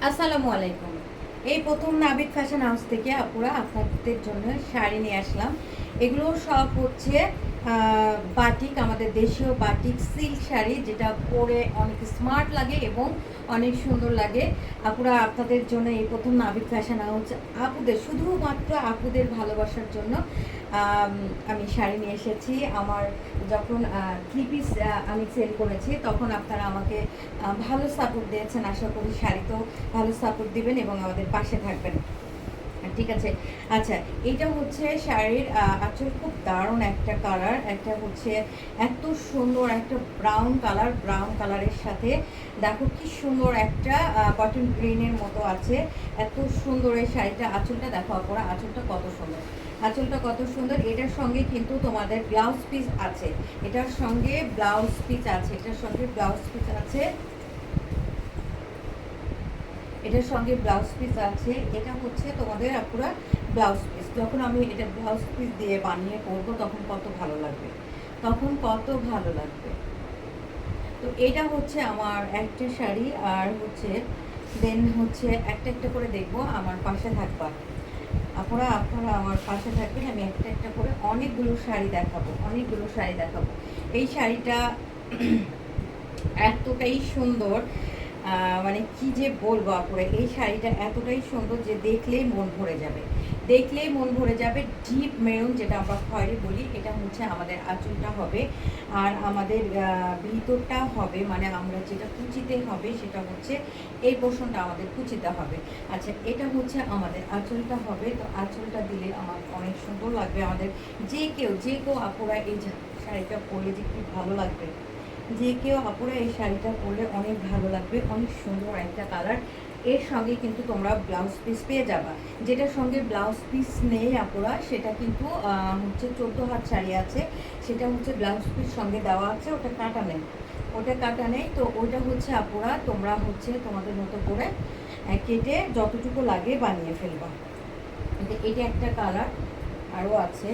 আসসালামু আলাইকুম। এই প্রথম নাবিদ ফ্যাশন হাউস থেকে আপুরা আপনাদের জন্য শাড়ি নিয়ে আসলাম। এগুলো সব হচ্ছে বাটিক, আমাদের দেশীয় বাটিক সিল্ক শাড়ি, যেটা পরে অনেক স্মার্ট লাগে এবং অনেক সুন্দর লাগে। আপুরা আপনাদের জন্য এই প্রথম নাবিদ ফ্যাশন হাউস আপুদের, শুধুমাত্র আপুদের ভালোবাসার জন্য আমি শাড়ি নিয়ে এসেছি। আমার যখন 3 পিস আমি সেল করেছি তখন আপনারা আমাকে ভালো সাপোর্ট দিয়েছেন। আশা করি শাড়িতেও ভালো সাপোর্ট দিবেন এবং আমাদের পাশে থাকবেন। ঠিক আছে। আচ্ছা, এটা হচ্ছে শাড়ির আঁচল, খুব দারুণ একটা কালার, একটা হচ্ছে এত সুন্দর একটা ব্রাউন কালার, ব্রাউন কালারের সাথে দেখো কি সুন্দর একটা কটন গ্রিনের মতো আছে। এত সুন্দর এই শাড়িটা, আঁচলটা দেখো আপনারা, আঁচলটা কত সুন্দর, আঁচলটা কত সুন্দর। এটার সঙ্গে কিন্তু তোমাদের ব্লাউজ পিস আছে, এটার সঙ্গে ব্লাউজ পিস আছে, এটার সঙ্গে ব্লাউজ পিস আছে, এটার সঙ্গে ব্লাউজ পিস আছে। এটা হচ্ছে তোমাদের পুরো ব্লাউজ পিস। যখন আমি এটা ব্লাউজ পিস দিয়ে বানিয়ে করবো তখন কত ভালো লাগবে, তখন কত ভালো লাগবে। তো এটা হচ্ছে আমার একটা শাড়ি। আর হচ্ছে দেন হচ্ছে একটা একটা করে দেখবো, আমার পাশে থাকবা আপনারা আমার পাশে থাকবেন। আমি একটা একটা করে অনেকগুলো শাড়ি দেখাবো, অনেকগুলো শাড়ি দেখাবো। এই শাড়িটা এতটাই সুন্দর, মানে কি যে বলবো আপুরা, এই শাড়িটা এতটাই সুন্দর যে দেখলেই মন ভরে যাবে, দেখলেই মন ভরে যাবে। ডিপ মেরুন, যেটা আমরা খয়েরি বলি, এটা হচ্ছে আমাদের আঁচলটা হবে। আর আমাদের ভিতরটা হবে, মানে আমরা যেটা কুচিতে হবে সেটা হচ্ছে এই পোর্শনটা আমাদের কুচিতে হবে। আচ্ছা, এটা হচ্ছে আমাদের আঁচলটা হবে। তো আঁচলটা দিলে আমার অনেক সুন্দর লাগবে। আমাদের যে কেউ আপুরা এই শাড়িটা পরলে যে কি ভালো লাগবে, যে কেউ আপুরা এই শাড়িটা পরলে অনেক ভালো লাগবে, অনেক সুন্দর একটা কালার। এর সঙ্গে কিন্তু তোমরা ব্লাউজ পিস পেয়ে যাবা। যেটার সঙ্গে ব্লাউজ পিস নেই আপুরা, সেটা কিন্তু হচ্ছে 14 হাত শাড়ি আছে, সেটা হচ্ছে ব্লাউজ পিস সঙ্গে দেওয়া আছে, ওটা কাটা নেই, ওটা কাটা নেই। তো ওইটা হচ্ছে আপুরা তোমরা হচ্ছে তোমাদের মতো করে কেটে যতটুকু লাগে বানিয়ে ফেলবা। এটা একটা কালার আরও আছে।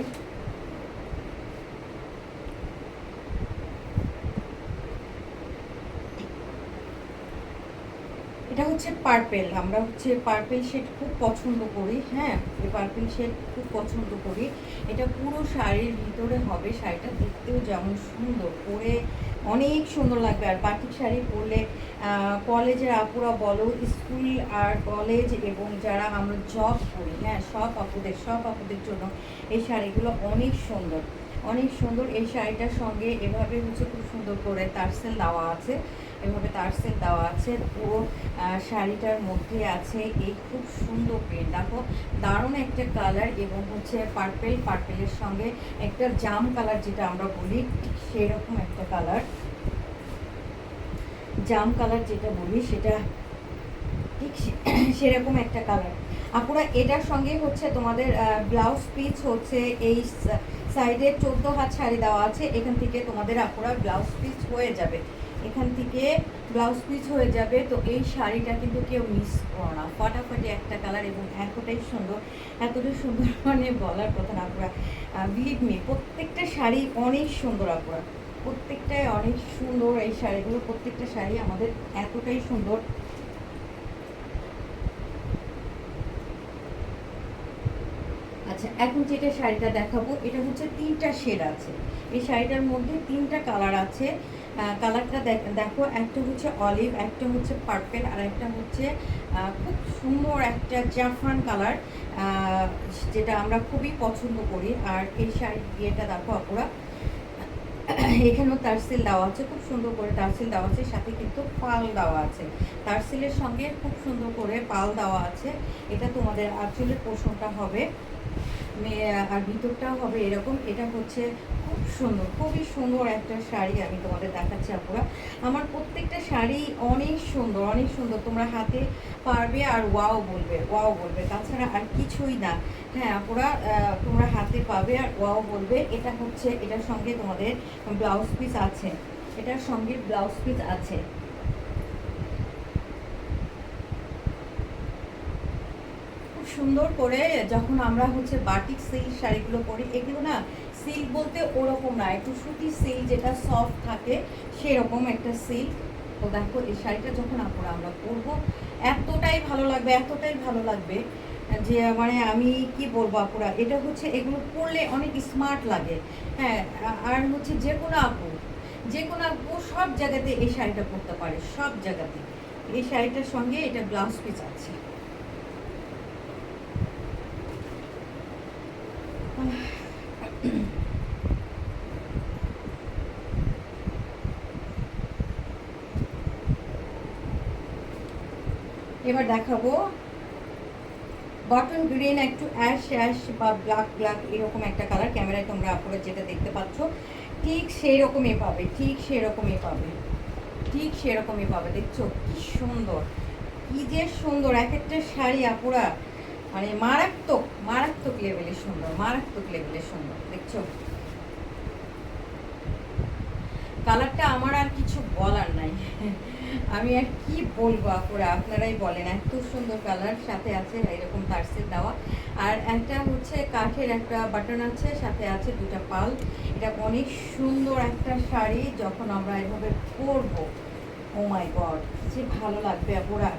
এটা হচ্ছে পার্পেল, আমরা হচ্ছে পার্পেল শেড খুব পছন্দ করি। হ্যাঁ, এই পার্পেল শেড খুব পছন্দ করি। এটা পুরো শাড়ির ভিতরে হবে, শাড়িটা দেখতেও যেমন সুন্দর, পরে অনেক সুন্দর লাগবে। আর বাটিক শাড়ি পরলে কলেজের আপুরা বলো, স্কুল আর কলেজ এবং যারা আমরা জব করি, হ্যাঁ, সব আপুদের জন্য এই শাড়িগুলো অনেক সুন্দর, অনেক সুন্দর। এই শাড়িটার সঙ্গে এভাবে হচ্ছে খুব সুন্দর করে টার্সেল দেওয়া আছে, এভাবে টার্সেল দেওয়া আছে। পুরো শাড়িটার মধ্যে আছে এই খুব সুন্দর প্রিন্ট, দেখো দারুণ একটা কালার। এবং হচ্ছে পার্পেলের সঙ্গে একটা জাম কালার, যেটা আমরা বলি সেই রকম একটা কালার, জাম কালার যেটা বলি সেটা ঠিক সেরকম একটা কালার আপুরা। এটার সঙ্গে হচ্ছে তোমাদের ব্লাউজ পিস হচ্ছে এই সাইডে 14 হাত শাড়ি দেওয়া আছে, এখান থেকে তোমাদের আপুরা ব্লাউজ পিস হয়ে যাবে, এখান থেকে ব্লাউজ পিস হয়ে যাবে। তো এই শাড়িটা কিন্তু কেউ মিস করো না, ফাটাফাটি একটা কালার এবং এতটাই সুন্দর, এতটাই সুন্দর মানে বলার কথা না আপুরা। বিলিভ মি, প্রত্যেকটা শাড়ি অনেক সুন্দর আপুরা, প্রত্যেকটাই অনেক সুন্দর। এই শাড়িগুলো প্রত্যেকটা শাড়ি আমাদের এতটাই সুন্দর। আচ্ছা, এখন যেটা শাড়িটা দেখাবো, এটা হচ্ছে 3টা শেড আছে, এই শাড়িটার মধ্যে 3টা কালার আছে। কালারটা দেখো, একটা হচ্ছে অলিভ, একটা হচ্ছে পার্পেল, আর একটা হচ্ছে খুব সুন্দর একটা জাফরান কালার, যেটা আমরা খুবই পছন্দ করি। আর এই শাড়ির ইয়েটা দেখো আপুরা, এখানেও তারসেল দেওয়া আছে, খুব সুন্দর করে তারসেল দেওয়া আছে, সাথে কিন্তু পাল দেওয়া আছে, তারসেলের সঙ্গে খুব সুন্দর করে পাল দেওয়া আছে। এটা তোমাদের আঁচলের পোর্শনটা হবে, আর ভিতরটাও হবে এরকম। এটা হচ্ছে খুব সুন্দর, খুবই সুন্দর একটা শাড়ি আমি তোমাদের দেখাচ্ছি আপুরা। আমার প্রত্যেকটা শাড়ি অনেক সুন্দর, অনেক সুন্দর, তোমরা হাতে পারবে আর ওয়াও বলবে, ওয়াও বলবে, তাছাড়া আর কিছুই না। হ্যাঁ আপুরা, তোমরা হাতে পাবে আর ওয়াও বলবে। এটা হচ্ছে, এটার সঙ্গে তোমাদের ব্লাউজ পিস আছে, এটার সঙ্গে ব্লাউজ পিস আছে। সুন্দর করে যখন আমরা হচ্ছে বাটিক সিল্ক শাড়িগুলো পরি, এগুলো না সিল্ক বলতে ওরকম না, একটু সুতি সিল্ক যেটা সফট থাকে সেরকম একটা সিল্ক। তো দেখো এই শাড়িটা যখন আমরা পরবো, এতটা এতটাই ভালো লাগবে, এতটাই ভালো লাগবে যে মানে আমি কি বলবো আপুরা, এটা হচ্ছে এগুলো পরলে অনেক স্মার্ট লাগে। হ্যাঁ, আর হচ্ছে যে কোনো আপু সব জায়গাতে এই শাড়িটা পরতে পারে, সব জায়গাতে। এই শাড়িটার সঙ্গে এটা ব্লাউজ পিস আছে। এবার দেখাবো বটন গ্রিন, একটু অ্যাশ অ্যাশ বা ব্ল্যাক ব্ল্যাক এরকম একটা কালার। ক্যামেরায় তোমরা আপনারা যেটা দেখতে পাচ্ছ ঠিক সেই রকমই পাবে, ঠিক সেরকমই পাবে, ঠিক সেরকমই পাবে। দেখছো কি সুন্দর, কি যে সুন্দর এক একটা শাড়ি আপুরা, মানে মারাত্মক মারাত্মক লেভেলের সুন্দর, মারাত্মক লেভেলের সুন্দর। দেখছো কালারটা আমার আর কিছু বলার নাই। আমি আর কি বলবো আপুরা, আপনারাই বলেন। এত সুন্দর কালার, সাথে আছে এরকম তারসেল দেওয়া, আর একটা হচ্ছে কাঠের একটা বাটন আছে, সাথে আছে দুটা পাল। এটা অনেক সুন্দর একটা শাড়ি, যখন আমরা এভাবে পরবো ও মাই গড যে ভালো লাগবে আপুরা।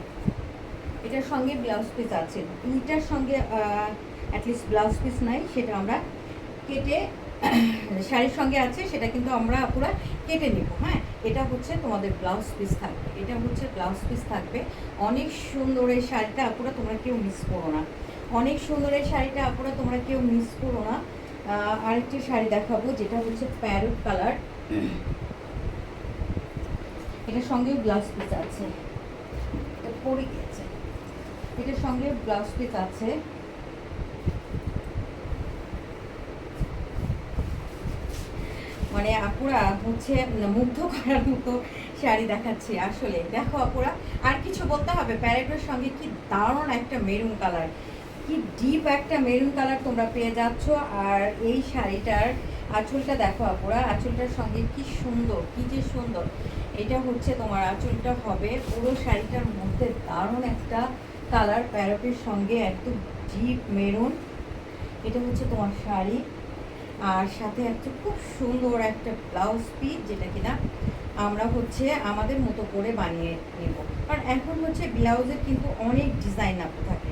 এটার সঙ্গে ব্লাউজ পিস আছে, দুইটার সঙ্গে অ্যাটলিস্ট ব্লাউজ পিস নাই, সেটা আমরা কেটে শাড়ির সঙ্গে আছে, সেটা কিন্তু আমরা পুরো কেটে নেব। হ্যাঁ, এটা হচ্ছে তোমাদের ব্লাউজ পিস থাকবে, এটা হচ্ছে ব্লাউজ পিস থাকবে। অনেক সুন্দর এই শাড়িটা আপুরা, তোমরা কেউ মিস করো না। অনেক সুন্দর এই শাড়িটা আপুরা, তোমরা কেউ মিস করো না। আরেকটি শাড়ি দেখাবো, যেটা হচ্ছে প্যারট কালার। এটার সঙ্গেও ব্লাউজ পিস আছে, এটা পরে গিয়েছে, এটার সঙ্গে ব্লাউজ পিস আছে। মানে আপুরা হচ্ছে মুগ্ধ করার মতো শাড়ি দেখাচ্ছি আসলে। দেখো আপুরা, আর কিছু বলতে হবে, প্যারেটের সঙ্গে কি দারুণ একটা মেরুন কালার, কি ডিপ একটা মেরুন কালার তোমরা পেয়ে যাচ্ছ। আর এই শাড়িটার আঁচলটা দেখো আপুরা, আঁচলটার সঙ্গে কি সুন্দর, কি যে সুন্দর। এটা হচ্ছে তোমার আঁচলটা হবে পুরো শাড়িটার মধ্যে দারুণ একটা কালার, প্যারেটের সঙ্গে একদম ডিপ মেরুন। এটা হচ্ছে তোমার শাড়ি, আর সাথে একটা খুব সুন্দর একটা ব্লাউজ পিস, যেটা কিনা আমরা হচ্ছে আমাদের মতো করে বানিয়ে নেব। কারণ এখন হচ্ছে ব্লাউজের কিন্তু অনেক ডিজাইন আপু থাকে,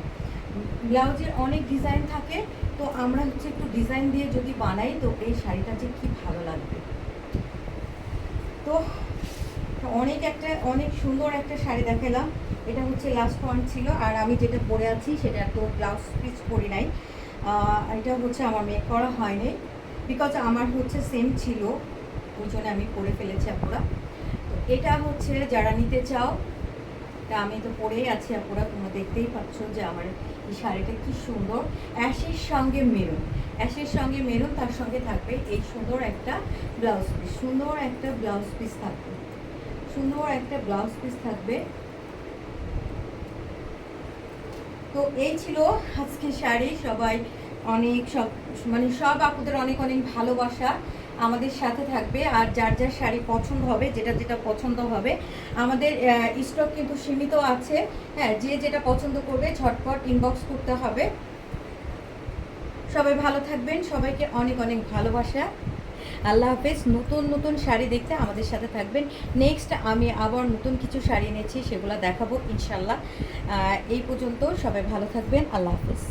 ব্লাউজের অনেক ডিজাইন থাকে, তো আমরা হচ্ছে একটু ডিজাইন দিয়ে যদি বানাই, তো এই শাড়িটা যে কি ভালো লাগবে। তো অনেক সুন্দর একটা শাড়ি দেখালাম। এটা হচ্ছে লাস্ট পয়েন্ট ছিল। আর আমি যেটা পরে আছি সেটা তো ব্লাউজ পিস পরি নাই, এটা হচ্ছে আমার মেক করা হয়নি, বিকজ আমার হচ্ছে সেম ছিল, ওই জন্য আমি পরে ফেলেছি আপুরা। তো এটা হচ্ছে যারা নিতে চাও, তা আমি তো পরেই আছি আপুরা, তোমরা দেখতেই পাচ্ছ যে আমার এই শাড়িটা কি সুন্দর। অ্যাশের সঙ্গে মেরুন, অ্যাশের সঙ্গে মেরুন, তার সঙ্গে থাকবে এই সুন্দর একটা ব্লাউজ পিস, সুন্দর একটা ব্লাউজ পিস থাকবে, সুন্দর একটা ব্লাউজ পিস থাকবে। তো এই ছিল আজকে শাড়ি। সবাই অনেক সব আপুদের অনেক অনেক ভালোবাসা আমাদের সাথে থাকবে। আর যার যার শাড়ি পছন্দ হবে, যেটা যেটা পছন্দ হবে, আমাদের স্টক কিন্তু সীমিত আছে। হ্যাঁ, যে যেটা পছন্দ করবে ঝটপট ইনবক্স করতে হবে। সবাই ভালো থাকবেন, সবাইকে অনেক অনেক ভালোবাসা। আল্লাহ হাফেজ। নতুন নতুন শাড়ি দেখতে আমাদের সাথে থাকবেন। নেক্সট আমি আবার নতুন কিছু শাড়ি এনেছি, সেগুলো দেখাবো ইনশাল্লাহ। এই পর্যন্ত সবাই ভালো থাকবেন, আল্লাহ হাফেজ।